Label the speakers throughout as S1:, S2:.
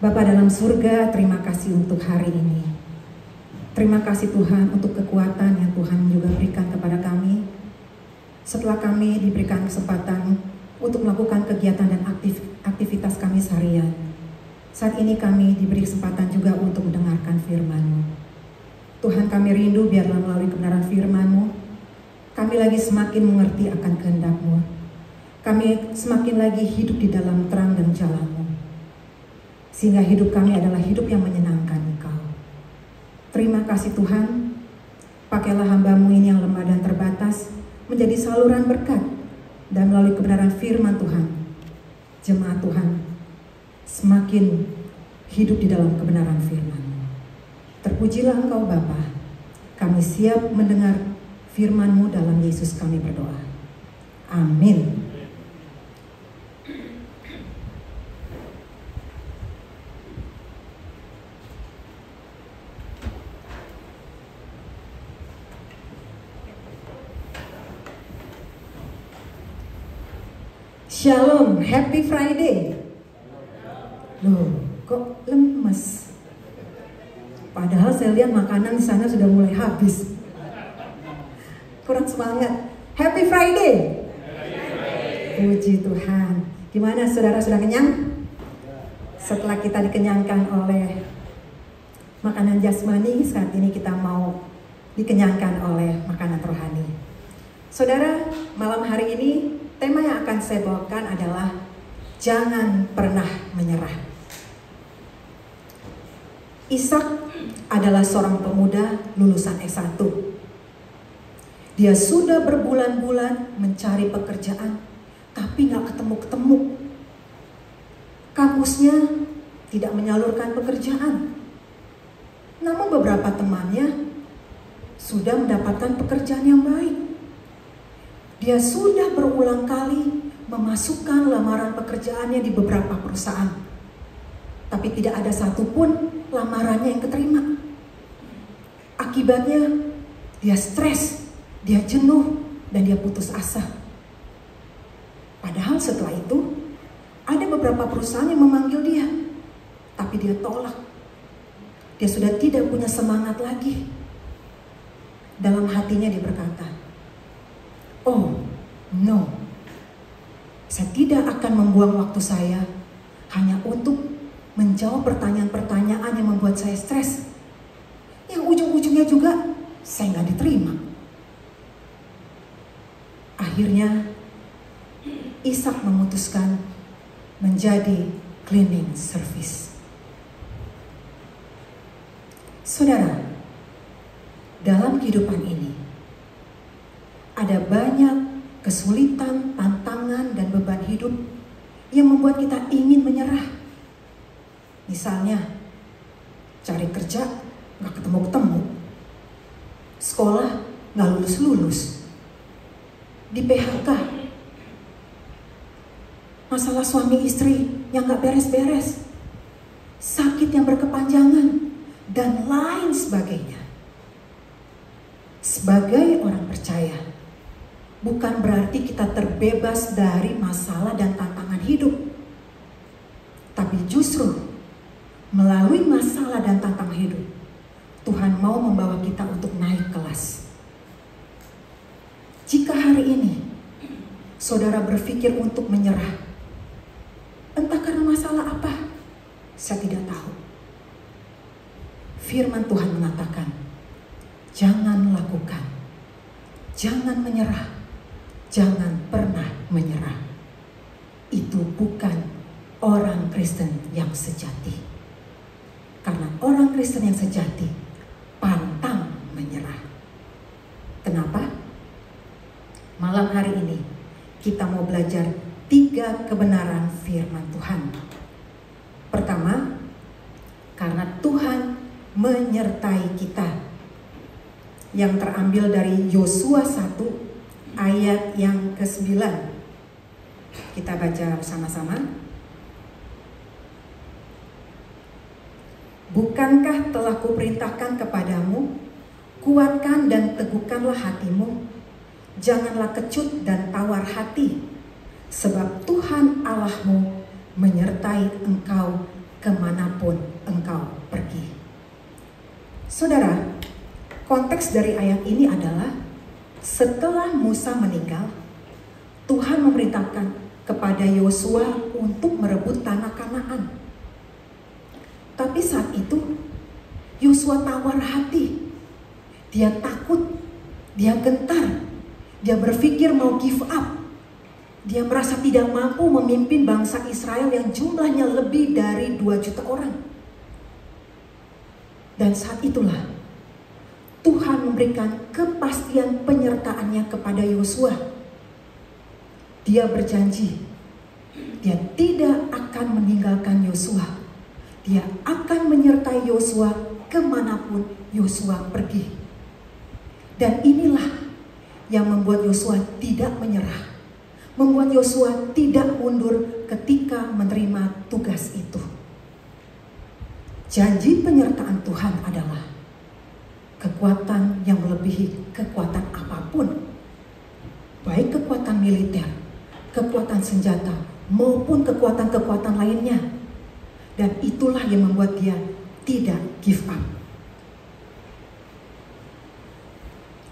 S1: Bapa dalam surga, terima kasih untuk hari ini. Terima kasih Tuhan untuk kekuatan yang Tuhan juga berikan kepada kami. Setelah kami diberikan kesempatan untuk melakukan kegiatan dan aktivitas kami seharian. Saat ini kami diberi kesempatan juga untuk mendengarkan firman-Mu. Tuhan, kami rindu biarlah melalui kebenaran firman-Mu, kami lagi semakin mengerti akan kehendak-Mu. Kami semakin lagi hidup di dalam terang dan jalan-Mu. Sehingga hidup kami adalah hidup yang menyenangkan Engkau. Terima kasih Tuhan, pakailah hamba-Mu ini yang lemah dan terbatas menjadi saluran berkat, dan melalui kebenaran firman Tuhan, jemaat Tuhan semakin hidup di dalam kebenaran firman-Mu. Terpujilah Engkau Bapa, kami siap mendengar firman-Mu, dalam Yesus kami berdoa. Amin. Shalom, Happy Friday. Loh, kok lemes? Padahal saya lihat makanan di sana sudah mulai habis. Kurang semangat. Happy Friday. Puji Tuhan. Gimana saudara, sudah kenyang? Setelah kita dikenyangkan oleh makanan jasmani, saat ini kita mau dikenyangkan oleh makanan rohani. Saudara, malam hari ini tema yang akan saya bawakan adalah jangan pernah menyerah. Ishak adalah seorang pemuda lulusan S1. Dia sudah berbulan-bulan mencari pekerjaan, tapi nggak ketemu-ketemu. Kampusnya tidak menyalurkan pekerjaan. Namun beberapa temannya sudah mendapatkan pekerjaan yang baik. Dia sudah berulang kali memasukkan lamaran pekerjaannya di beberapa perusahaan. Tapi tidak ada satupun lamarannya yang keterima. Akibatnya dia stres, dia jenuh, dan dia putus asa. Padahal setelah itu ada beberapa perusahaan yang memanggil dia, tapi dia tolak. Dia sudah tidak punya semangat lagi. Dalam hatinya dia berkata, "Oh no, saya tidak akan membuang waktu saya hanya untuk menjawab pertanyaan-pertanyaan yang membuat saya stres, yang ujung-ujungnya juga saya nggak diterima." Akhirnya Ishak memutuskan menjadi cleaning service. Saudara, dalam kehidupan ini ada banyak kesulitan, tantangan, dan beban hidup yang membuat kita ingin menyerah. Misalnya, cari kerja nggak ketemu-ketemu, sekolah nggak lulus-lulus, di PHK, masalah suami istri yang nggak beres-beres, sakit yang berkepanjangan, dan lain sebagainya. Sebagai orang percaya, bukan berarti kita terbebas dari masalah dan tantangan hidup. Tapi justru melalui masalah dan tantangan hidup, Tuhan mau membawa kita untuk naik kelas. Jika hari ini saudara berpikir untuk menyerah, entah karena masalah apa, saya tidak tahu. Firman Tuhan mengatakan, jangan lakukan, jangan menyerah, jangan pernah menyerah. Itu bukan orang Kristen yang sejati. Karena orang Kristen yang sejati pantang menyerah. Kenapa? Malam hari ini kita mau belajar 3 kebenaran firman Tuhan. Pertama, karena Tuhan menyertai kita, yang terambil dari Yosua 1 ayat yang ke-9. Kita baca bersama-sama. Bukankah telah kuperintahkan kepadamu, kuatkan dan teguhkanlah hatimu, janganlah kecut dan tawar hati, sebab Tuhan Allahmu menyertai engkau kemanapun engkau pergi. Saudara, konteks dari ayat ini adalah setelah Musa meninggal, Tuhan memerintahkan kepada Yosua untuk merebut tanah Kanaan. Tapi saat itu Yosua tawar hati. Dia takut, dia gentar, dia berpikir mau give up. Dia merasa tidak mampu memimpin bangsa Israel yang jumlahnya lebih dari 2 juta orang. Dan saat itulah Tuhan memberikan kepastian penyertaannya kepada Yosua. Dia berjanji, dia tidak akan meninggalkan Yosua. Dia akan menyertai Yosua kemanapun Yosua pergi. Dan inilah yang membuat Yosua tidak menyerah, membuat Yosua tidak mundur ketika menerima tugas itu. Janji penyertaan Tuhan adalah kekuatan yang melebihi kekuatan apapun, baik kekuatan militer, kekuatan senjata, maupun kekuatan-kekuatan lainnya. Dan itulah yang membuat dia tidak give up.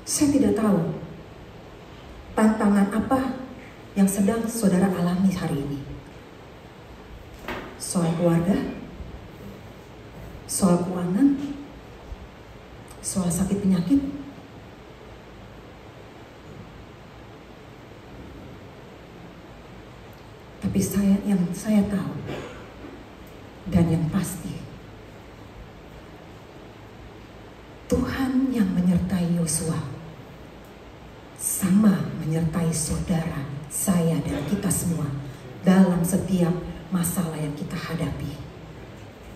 S1: Saya tidak tahu tantangan apa yang sedang saudara alami hari ini. Soal keluarga, soal keuangan, soal sakit penyakit. Tapi saya tahu dan yang pasti, Tuhan yang menyertai Yosua sama menyertai saudara, saya dan kita semua dalam setiap masalah yang kita hadapi.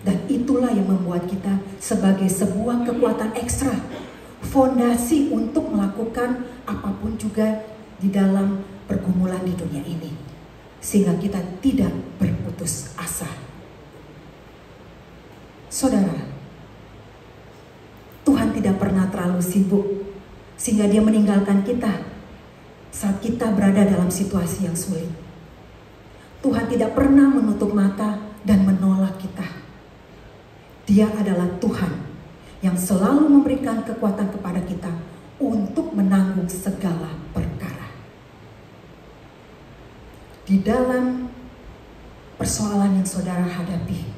S1: Dan itulah yang membuat kita sebagai sebuah kekuatan ekstra, fondasi untuk melakukan apapun juga di dalam pergumulan di dunia ini, sehingga kita tidak berputus asa. Saudara, Tuhan tidak pernah terlalu sibuk sehingga dia meninggalkan kita saat kita berada dalam situasi yang sulit. Tuhan tidak pernah menutup mata dan menolak kita. Dia adalah Tuhan yang selalu memberikan kekuatan kepada kita untuk menanggung segala perkara. Di dalam persoalan yang saudara hadapi,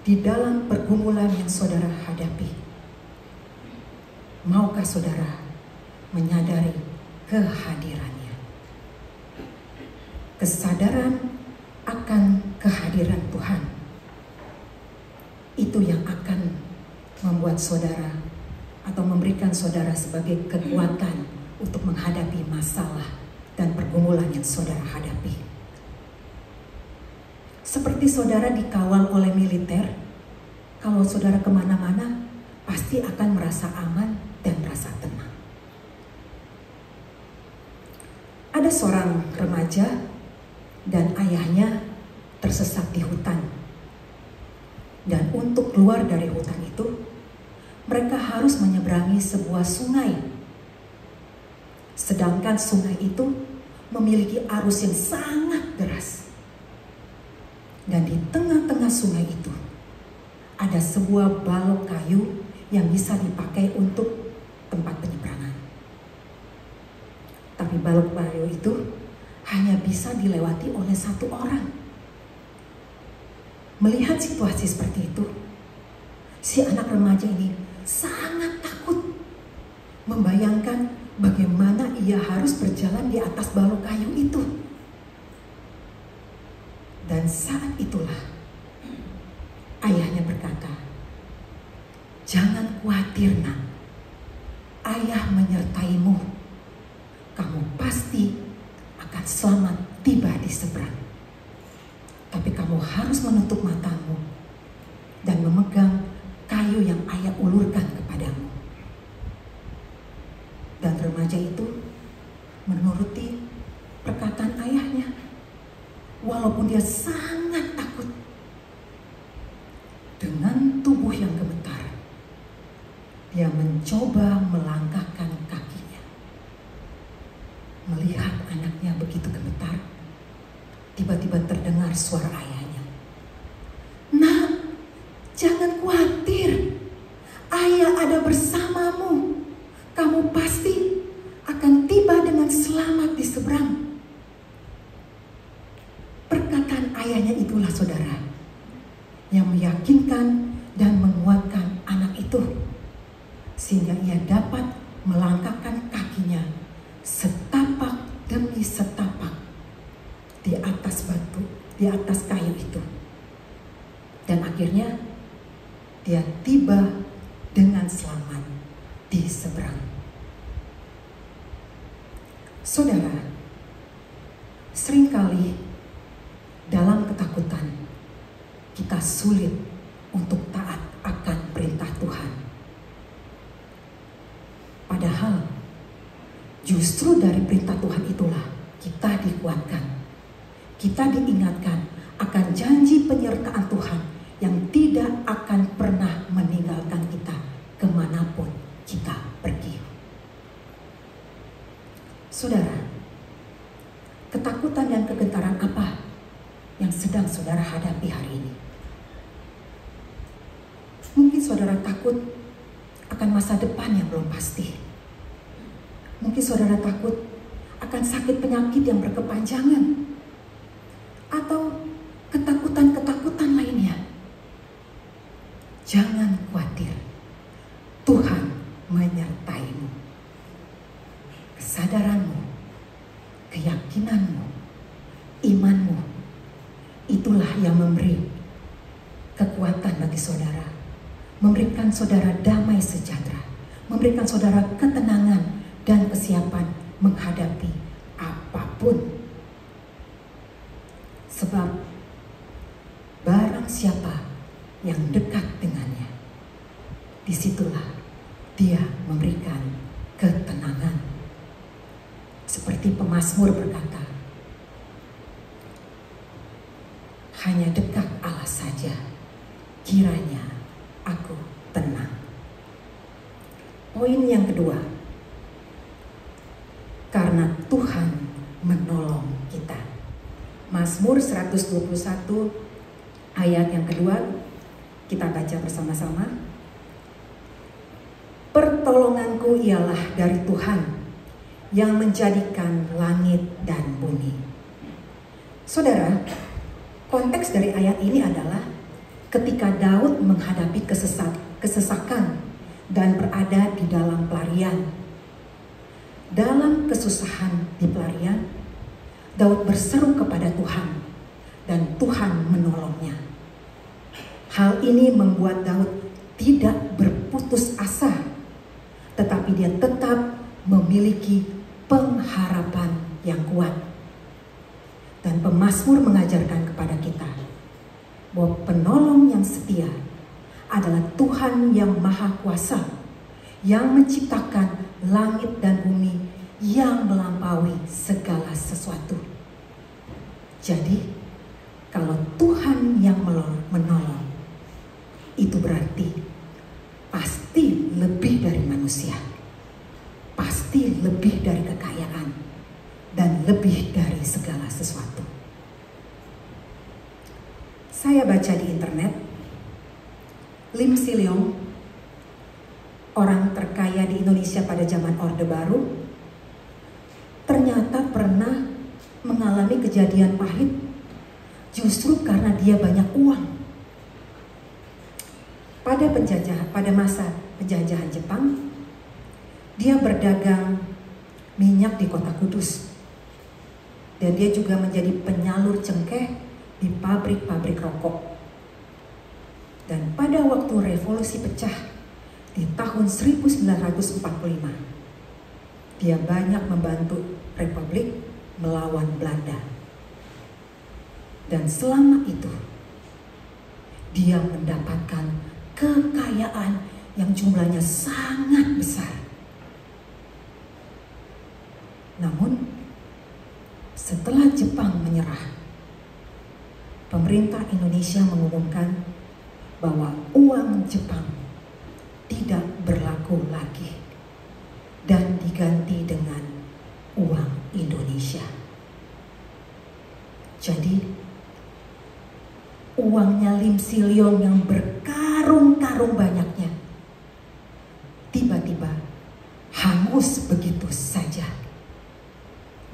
S1: di dalam pergumulan yang saudara hadapi, maukah saudara menyadari kehadirannya? Kesadaran akan kehadiran Tuhan itu yang akan membuat saudara atau memberikan saudara sebagai kekuatan untuk menghadapi masalah dan pergumulan yang saudara hadapi. Seperti saudara dikawal oleh militer, kalau saudara kemana-mana pasti akan merasa aman dan merasa tenang. Ada seorang remaja dan ayahnya tersesat di hutan. Dan untuk keluar dari hutan itu, mereka harus menyeberangi sebuah sungai. Sedangkan sungai itu memiliki arus yang sangat deras. Dan di tengah-tengah sungai itu ada sebuah balok kayu yang bisa dipakai untuk tempat penyeberangan. Tapi balok kayu itu hanya bisa dilewati oleh satu orang. Melihat situasi seperti itu, si anak remaja ini sangat takut, membayangkan bagaimana ia harus berjalan di atas balok kayu itu. Dan saat itulah ayahnya berkata, "Jangan khawatir, nak. Ayah menyertaimu. Kamu pasti akan selamat tiba di seberang. Tapi kamu harus menutup matamu dan memegang kayu yang ayah ulurkan kepadamu." Dan remaja itu menuruti perkataan ayahnya. Walaupun dia sangat takut, dengan tubuh yang gemetar, dia mencoba melangkahkan kakinya. Melihat anaknya begitu gemetar, tiba-tiba terdengar suara ayahnya, "Nak, Ayahnya itulah saudara yang meyakinkan dan menguatkan anak itu sehingga ia dapat melangkahkan kakinya setapak demi setapak di atas batu, di atas kayu itu. Dan akhirnya dia tiba dengan selamat di seberang. Saudara, seringkali dalam ketakutan kita sulit untuk taat akan perintah Tuhan. Padahal justru dari perintah Tuhan itulah kita dikuatkan. Kita diingatkan akan janji penyertaan Tuhan yang tidak akan pernah meninggalkan kita kemanapun kita pergi. Saudara, ketakutan dan kegentaran apa yang sedang saudara hadapi hari ini? Mungkin saudara takut akan masa depan yang belum pasti. Mungkin saudara takut akan sakit penyakit yang berkepanjangan. Atau ketakutan-ketakutan lainnya. Jangan khawatir, Tuhan menyertaimu. Kesadaranmu, keyakinanmu, imanmu, itulah yang memberi kekuatan bagi saudara, memberikan saudara damai sejahtera, memberikan saudara ketenangan dan kesiapan menghadapi apapun. Sebab barang siapa yang dekat dengannya, disitulah dia memberikan ketenangan. Seperti pemazmur berkata, hanya dekat Allah saja, kiranya aku tenang. Poin yang kedua, karena Tuhan menolong kita. Mazmur 121 ayat yang kedua, kita baca bersama-sama. Pertolonganku ialah dari Tuhan yang menjadikan langit dan bumi. Saudara, konteks dari ayat ini adalah ketika Daud menghadapi kesesakan dan berada di dalam pelarian. Dalam kesusahan di pelarian, Daud berseru kepada Tuhan dan Tuhan menolongnya. Hal ini membuat Daud tidak berputus asa, tetapi dia tetap memiliki pengharapan yang kuat. Dan pemazmur mengajarkan kepada kita bahwa penolong yang setia adalah Tuhan yang Maha Kuasa, yang menciptakan langit dan bumi, yang melampaui segala sesuatu. Jadi, kalau Tuhan yang menolong, itu berarti pasti lebih dari manusia, pasti lebih dari kekayaan, dan lebih dari segala sesuatu. Saya baca di internet, Lim Silyong, orang terkaya di Indonesia pada zaman Orde Baru, ternyata pernah mengalami kejadian pahit justru karena dia banyak uang. Pada masa penjajahan Jepang, dia berdagang minyak di kota Kudus. Dan dia juga menjadi penyalur cengkeh di pabrik-pabrik rokok. Dan pada waktu revolusi pecah di tahun 1945, dia banyak membantu Republik melawan Belanda. Dan selama itu, dia mendapatkan kekayaan yang jumlahnya sangat besar. Namun, setelah Jepang menyerah, pemerintah Indonesia mengumumkan bahwa uang Jepang tidak berlaku lagi dan diganti dengan uang Indonesia. Jadi, uangnya Lim Silyong yang berkarung-karung banyaknya tiba-tiba hangus begitu saja.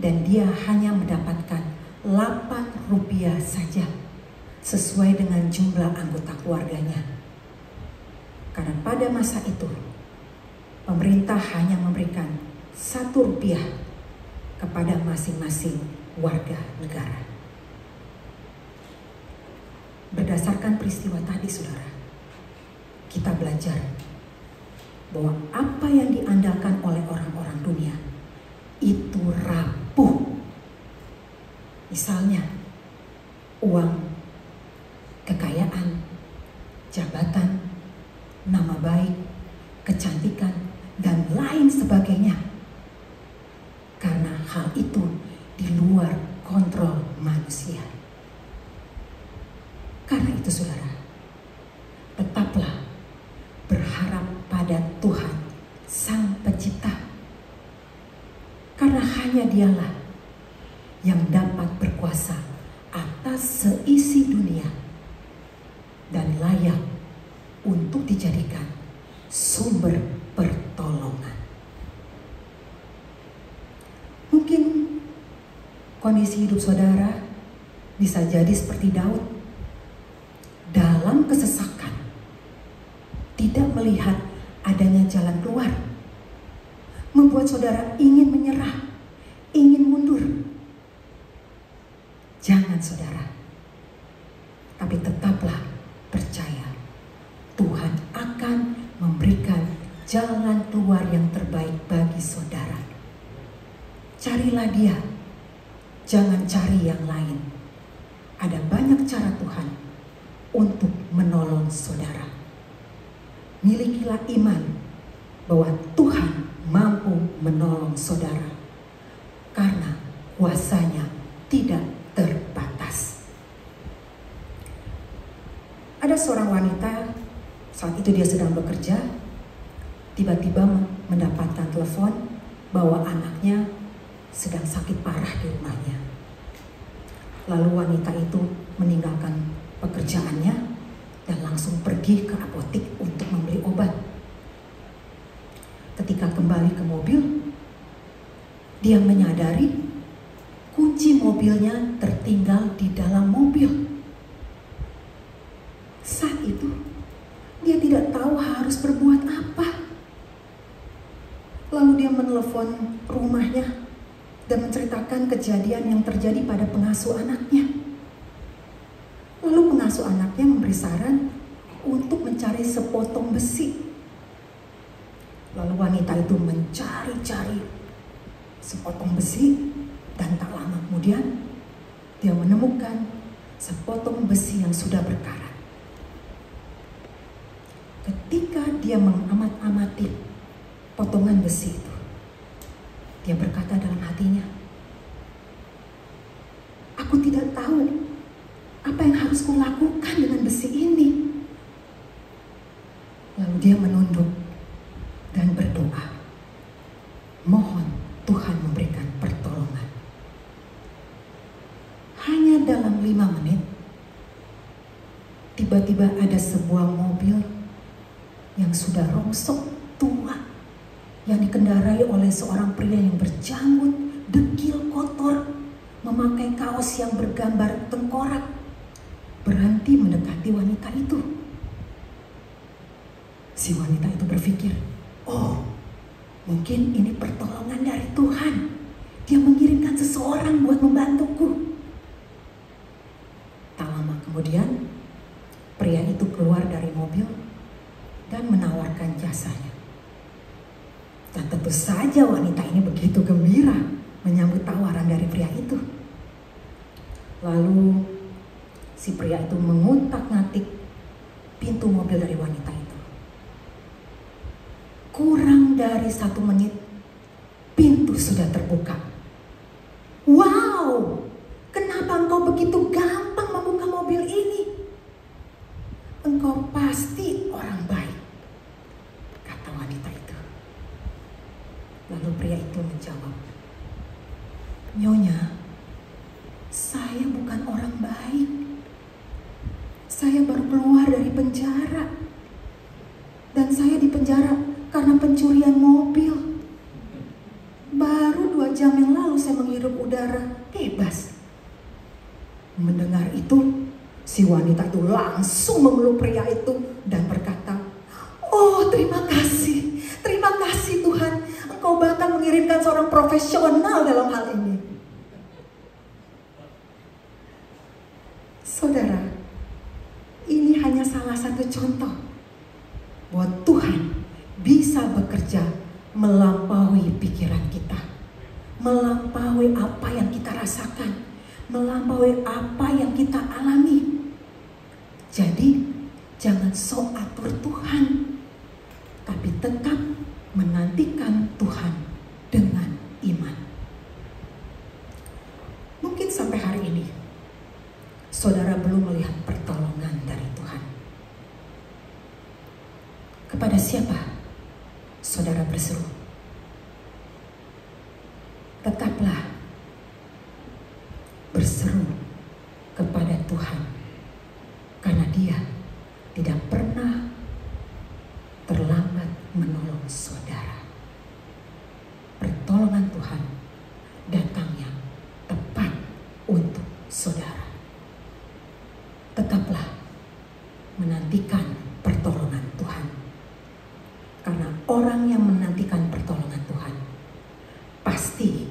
S1: Dan dia hanya mendapatkan 8 rupiah saja sesuai dengan jumlah anggota keluarganya. Karena pada masa itu pemerintah hanya memberikan 1 rupiah kepada masing-masing warga negara. Berdasarkan peristiwa tadi, saudara, kita belajar bahwa apa yang diandalkan oleh orang-orang dunia itu rapuh. Misalnya uang, kekayaan, jabatan, nama baik, kecantikan, dan lain sebagainya. Karena hal itu di luar kontrol manusia. Karena itu, saudara, tetaplah berharap pada Tuhan Sang Pencipta. Karena hanya Dialah yang dapat berkuasa atas seisi dunia dan layak untuk dijadikan sumber pertolongan. Mungkin kondisi hidup saudara bisa jadi seperti Daud. Dalam kesesakan, tidak melihat adanya jalan keluar, membuat saudara ingin menyerah, ingin mundur. Jangan, saudara, tapi tetaplah percaya Tuhan akan memberikan jalan keluar yang terbaik bagi saudara. Carilah Dia, jangan cari yang lain. Ada banyak cara Tuhan untuk menolong saudara. Milikilah iman bahwa Tuhan mampu menolong saudara karena kuasanya tidak terbatas. Ada seorang wanita, saat itu dia sedang bekerja, tiba-tiba mendapatkan telepon bahwa anaknya sedang sakit parah di rumahnya. Lalu wanita itu meninggalkan pekerjaannya dan langsung pergi ke apotik untuk membeli obat. Ketika kembali ke mobil, dia menyadari kunci mobilnya tertinggal di dalam mobil. Saat itu, dia tidak tahu harus berbuat apa. Lalu dia menelepon rumahnya dan menceritakan kejadian yang terjadi pada pengasuh anaknya. Lalu pengasuh anaknya memberi saran untuk mencari sepotong besi. Lalu wanita itu mencari-cari sepotong besi dan tak lama kemudian dia menemukan sepotong besi yang sudah berkarat. Ketika dia mengamat-amati potongan besi itu, dia berkata dalam hatinya, "Aku tidak tahu apa yang harus kulakukan dengan besi ini." Lalu dia menunduk dan berdoa, mohon Tuhan memberikan pertolongan. Hanya dalam 5 menit, tiba-tiba ada sebuah mobil yang sudah rongsok tua, yang dikendarai oleh seorang pria yang berjanggut, dekil, kotor, memakai kaos yang bergambar tengkorak, berhenti mendekati wanita itu. Si wanita itu berpikir, oh, mungkin ini pertolongan dari Tuhan. Dia mengirimkan seseorang buat membantuku. Tak lama kemudian, pria itu keluar dari mobil dan menawarkan jasanya. Dan tentu saja wanita ini begitu gembira menyambut tawaran dari pria itu. Lalu si pria itu mengutak-ngatik pintu mobil dari wanita itu. Kurang dari 1 menit, pintu sudah terbuka. Wow, kenapa engkau begitu gampang membuka mobil ini? Engkau pasti orang baik, kata wanita itu. Lalu pria itu menjawab, Nyonya, saya bukan orang baik. Saya baru keluar dari penjara. Dan saya di penjara karena pencurian mobil. Baru 2 jam yang lalu saya menghirup udara bebas. mendengar itu, si wanita itu langsung memeluk pria itu dan berkata, "Oh, terima kasih Tuhan, Engkau bahkan mengirimkan seorang profesional dalam hal ini." Saudara, ini hanya salah satu contoh bahwa Tuhan bisa bekerja melampaui pikiran kita, melampaui apa yang kita rasakan, melampaui apa yang kita alami. Jadi jangan sok atur Tuhan, tapi tetap menantikan Tuhan dengan iman. Mungkin sampai hari ini saudara belum melihat pertolongan dari Tuhan. Kepada siapa saudara berseru? Tetaplah berseru kepada Tuhan, karena Dia tidak pernah terlambat menolong saudara. Pertolongan Tuhan datangnya tepat untuk saudara. Tetaplah menantikan pertolongan Tuhan, karena orang yang menantikan pertolongan Tuhan pasti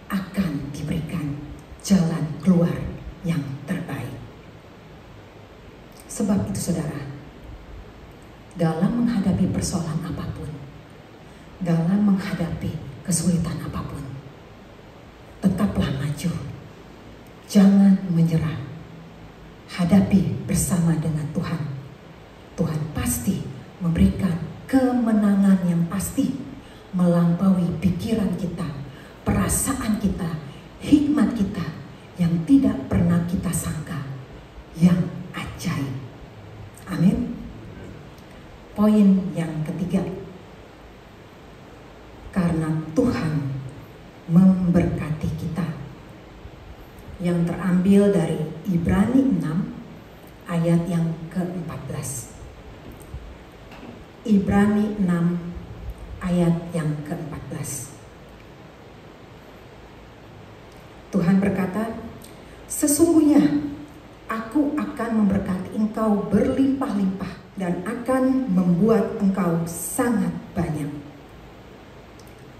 S1: akan diberikan jalan keluar yang terbaik. Sebab itu saudara, dalam menghadapi persoalan apapun, dalam menghadapi kesulitan apapun, tetaplah maju, jangan menyerah. Hadapi bersama dengan Tuhan. Tuhan pasti memberikan kemenangan yang pasti, melampaui pikiran kita, perasaan kita, hikmat kita yang tidak pernah kita sangka, yang ajaib. Amin. Poin yang ketiga, karena Tuhan memberkati kita, yang terambil dari Ibrani 6 ayat yang ke-14. Ibrani 6 ayat yang ke-14. Tuhan berkata, "Sesungguhnya Aku akan memberkati engkau berlimpah-limpah dan akan membuat engkau sangat banyak."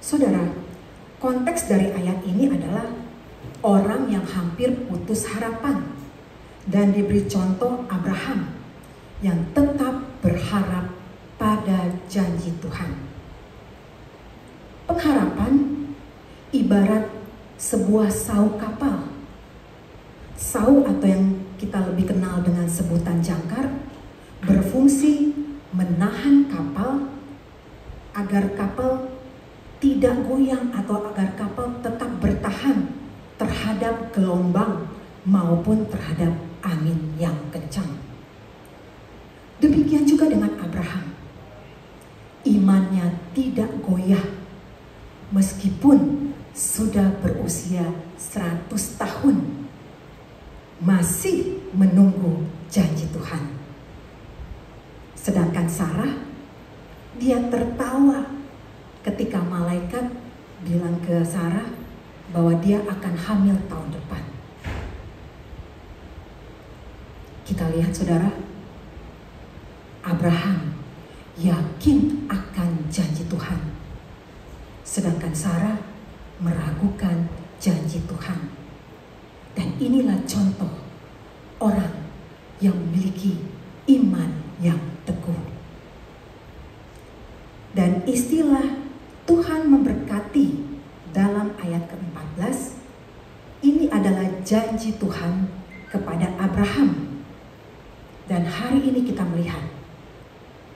S1: Saudara, konteks dari ayat ini adalah orang yang hampir putus harapan, dan diberi contoh Abraham yang tetap berharap pada janji Tuhan. Pengharapan ibarat sebuah sau kapal. Sau atau yang kita lebih kenal dengan sebutan jangkar berfungsi menahan kapal agar kapal tidak goyang atau agar kapal tetap bertahan terhadap gelombang maupun terhadap angin yang kencang. Demikian juga dengan Abraham. Imannya tidak goyah meskipun sudah berusia 100 tahun, masih menunggu janji Tuhan. Sedangkan Sarah, dia tertawa ketika malaikat bilang ke Sarah bahwa dia akan hamil tahun depan. Kita lihat saudara, Abraham yakin akan janji Tuhan, sedangkan Sarah meragukan janji Tuhan. Dan inilah contoh orang yang memiliki iman yang teguh. Dan istilah Tuhan memberkati dalam ayat ke-14 ini adalah janji Tuhan kepada Abraham. Dan hari ini kita melihat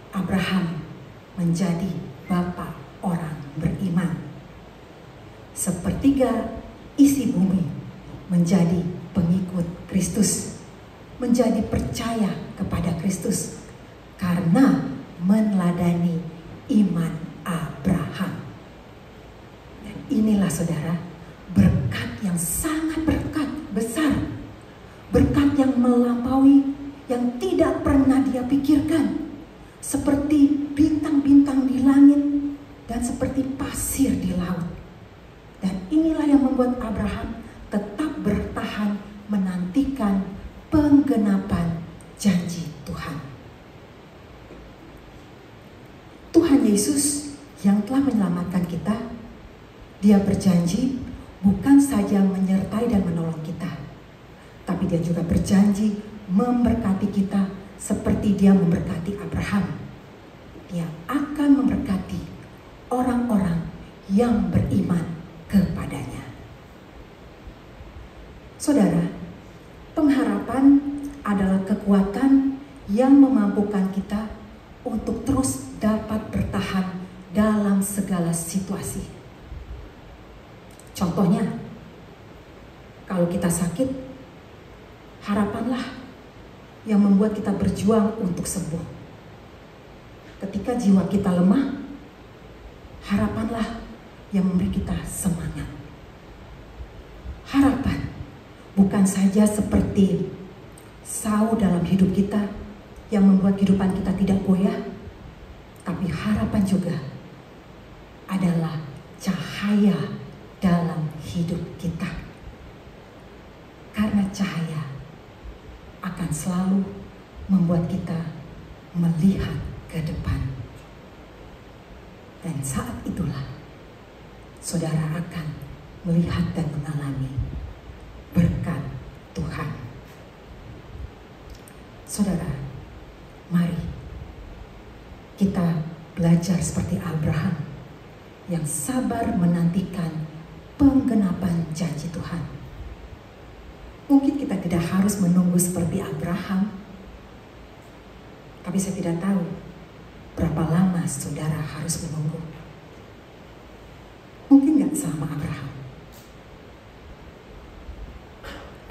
S1: Abraham menjadi bapa orang beriman. Sepertiga isi bumi menjadi pengikut Kristus, menjadi percaya kepada Kristus karena meneladani iman Abraham. Dan inilah saudara, berkat yang sangat besar, berkat yang melampaui, yang tidak pernah dia pikirkan, seperti bintang-bintang di langit dan seperti pasir di laut. Dan inilah yang membuat Abraham tetap bertahan menantikan Yesus yang telah menyelamatkan kita, Dia berjanji bukan saja menyertai dan menolong kita, tapi Dia juga berjanji memberkati kita seperti Dia memberkati Abraham. Dia akan memberkati orang-orang yang beriman kepadanya. Saudara, pengharapan adalah kekuatan yang memampukan kita untuk terus dapat bertahan dalam segala situasi. Contohnya, kalau kita sakit, harapanlah yang membuat kita berjuang untuk sembuh. Ketika jiwa kita lemah, harapanlah yang memberi kita semangat. Harapan bukan saja seperti sau dalam hidup kita yang membuat kehidupan kita tidak goyah, tapi harapan juga adalah cahaya dalam hidup kita. Karena cahaya akan selalu membuat kita melihat ke depan. Dan saat itulah saudara akan melihat dan mengalami berkat Tuhan. Saudara, mari kita belajar seperti Abraham yang sabar menantikan penggenapan janji Tuhan. Mungkin kita tidak harus menunggu seperti Abraham, tapi saya tidak tahu berapa lama saudara harus menunggu. Mungkin gak sama Abraham.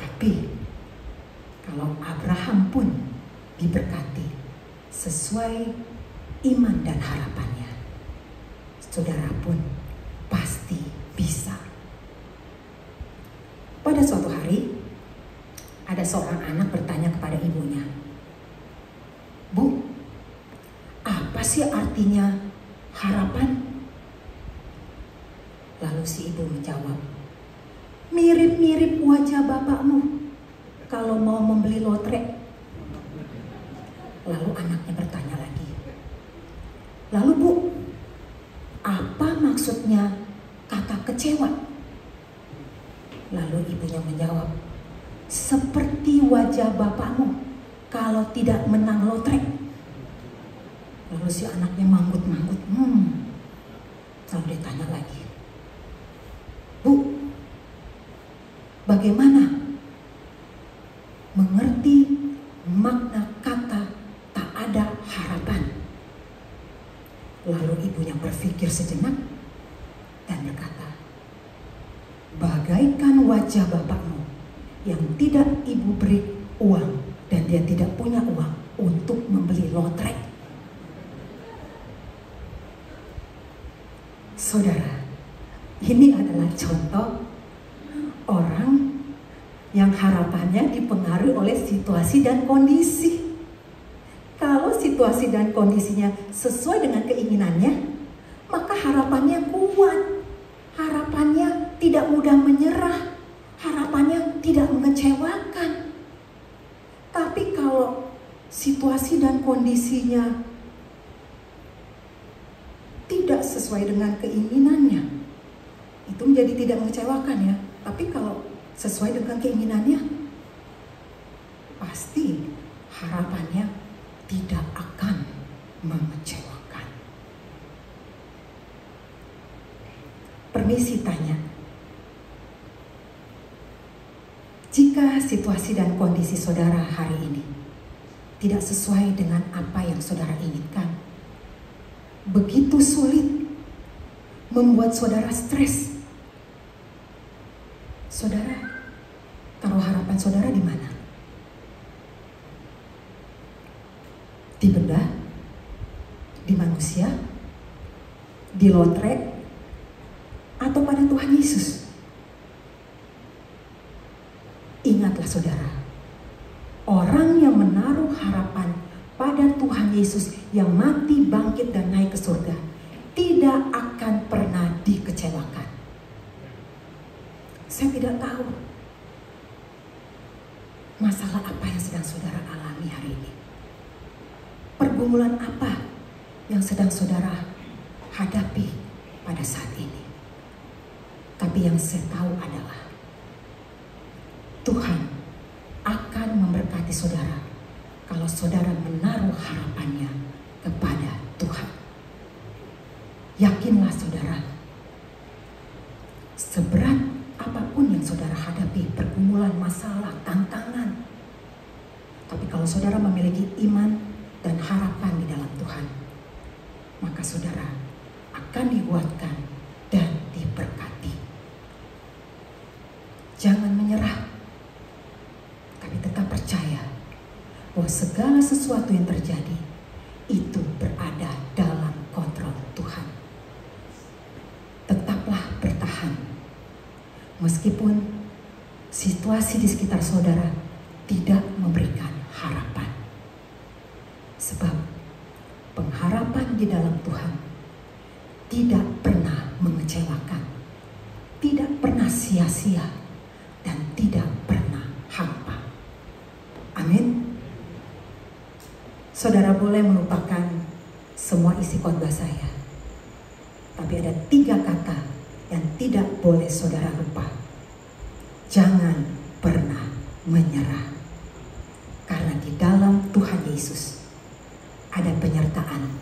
S1: Tapi kalau Abraham pun diberkati sesuai iman dan harapannya, saudara pun pasti bisa. Pada suatu hari, ada seorang anak bertanya kepada ibunya, "Bu, apa sih artinya harapan?" Lalu si ibu menjawab, "Mirip-mirip wajah bapakmu kalau mau membeli lotre." Lalu anaknya bertanya lagi, "Lalu Bu, apa maksudnya kata kecewa?" Lalu ibunya menjawab, "Seperti wajah bapakmu kalau tidak menang lotre." Lalu si anaknya manggut-manggut. Lalu dia tanya lagi, "Bu, bagaimana mengerti makna kata tak ada harapan?" Lalu ibunya berpikir sejenak dan berkata, "Bagaikan wajah bapakmu yang tidak ibu beri uang dan dia tidak punya uang untuk membeli lotre." Saudara, ini adalah contoh orang yang harapannya dipengaruhi oleh situasi dan kondisi. Kalau situasi dan kondisinya sesuai dengan keinginannya, maka harapannya kuat. Harapannya tidak mudah menyerah. Harapannya tidak mengecewakan. Tapi kalau situasi dan kondisinya tidak sesuai dengan keinginannya, itu menjadi tidak mengecewakan ya. Tapi kalau sesuai dengan keinginannya, pasti harapannya tidak akan mengecewakan. Permisi tanya, jika situasi dan kondisi saudara hari ini tidak sesuai dengan apa yang saudara inginkan, begitu sulit, membuat saudara stres, saudara taruh harapan saudara di mana? Di benda, di manusia, di lotre, atau pada Tuhan Yesus? Ingatlah saudara, orang yang menaruh harapan pada Tuhan Yesus yang mati, bangkit, dan naik ke surga tidak akan pernah dikecewakan. Saya tidak tahu masalah apa yang sedang saudara alami hari ini. Pergumulan apa yang sedang saudara hadapi pada saat ini. Tapi yang saya tahu adalah Tuhan akan memberkati saudara kalau saudara menaruh harapannya kepada Tuhan. Yakinlah saudara, seberat apapun yang saudara hadapi, pergumulan, masalah, tantangan, tapi kalau saudara memiliki iman dan harapan di dalam Tuhan, maka saudara akan dikuatkan dan diberkati. Jangan menyerah, tapi tetap percaya bahwa segala sesuatu yang terjadi itu berada dalam kontrol Tuhan. Tetaplah bertahan, meskipun situasi di sekitar saudara tidak memberikan harapan. Sebab pengharapan di dalam Tuhan tidak pernah mengecewakan, tidak pernah sia-sia, dan tidak pernah hampa. Amin. Saudara boleh melupakan semua isi khotbah saya, tapi ada 3 kata yang tidak boleh saudara lupa. Jangan pernah menyerah, karena di dalam Tuhan Yesus ada penyertaan